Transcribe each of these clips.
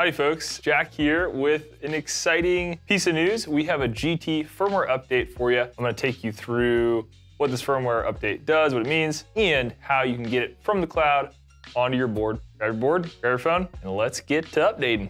Howdy folks, Jack here with an exciting piece of news. We have a GT firmware update for you. I'm gonna take you through what this firmware update does, what it means, and how you can get it from the cloud onto your board. Grab your board, grab your phone, and let's get to updating.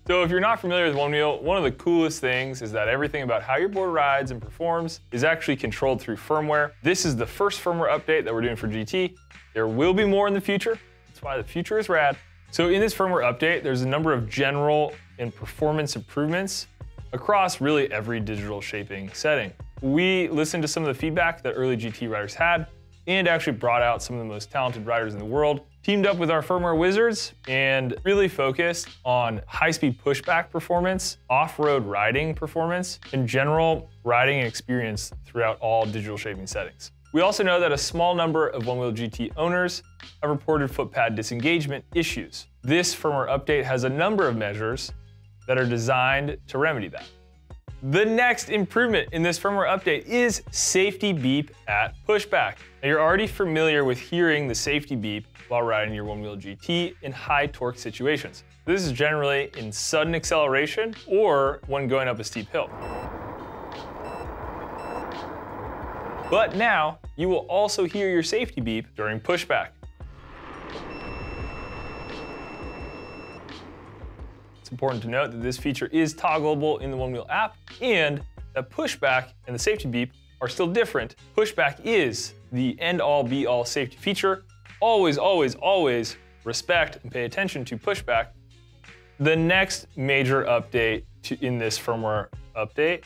So if you're not familiar with Onewheel, one of the coolest things is that everything about how your board rides and performs is actually controlled through firmware. This is the first firmware update that we're doing for GT. There will be more in the future. That's why the future is rad. So in this firmware update, there's a number of general and performance improvements across really every digital shaping setting. We listened to some of the feedback that early GT riders had and actually brought out some of the most talented riders in the world, teamed up with our firmware wizards, and really focused on high-speed pushback performance, off-road riding performance, and general riding experience throughout all digital shaping settings. We also know that a small number of Onewheel GT owners have reported footpad disengagement issues. This firmware update has a number of measures that are designed to remedy that. The next improvement in this firmware update is safety beep at pushback. Now you're already familiar with hearing the safety beep while riding your Onewheel GT in high torque situations. This is generally in sudden acceleration or when going up a steep hill. But now you will also hear your safety beep during pushback. It's important to note that this feature is toggleable in the Onewheel app and that pushback and the safety beep are still different. Pushback is the end-all be-all safety feature. Always, always, always respect and pay attention to pushback. The next major update in this firmware update,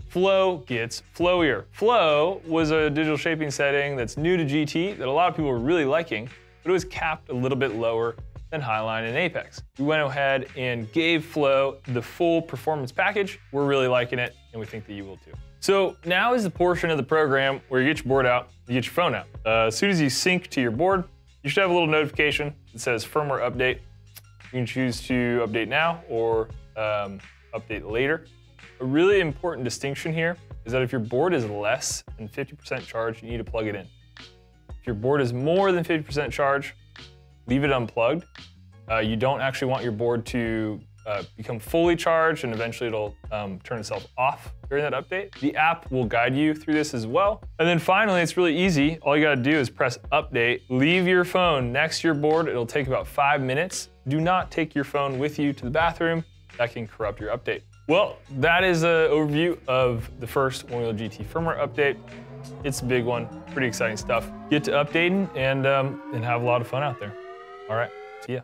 flow gets flowier. Flow was a digital shaping setting that's new to GT that a lot of people were really liking, but it was capped a little bit lower than Highline and Apex. We went ahead and gave Flow the full performance package. We're really liking it, and we think that you will too. So now is the portion of the program where you get your board out, you get your phone out. As soon as you sync to your board, you should have a little notification that says firmware update. You can choose to update now or update later. A really important distinction here is that if your board is less than 50% charged, you need to plug it in. If your board is more than 50% charged, leave it unplugged. You don't actually want your board to become fully charged and eventually it'll turn itself off during that update. The app will guide you through this as well. And then finally, it's really easy. All you gotta do is press update, leave your phone next to your board. It'll take about 5 minutes. Do not take your phone with you to the bathroom. That can corrupt your update. Well, that is an overview of the first Onewheel GT firmware update. It's a big one, pretty exciting stuff. Get to updating and have a lot of fun out there. All right, see ya.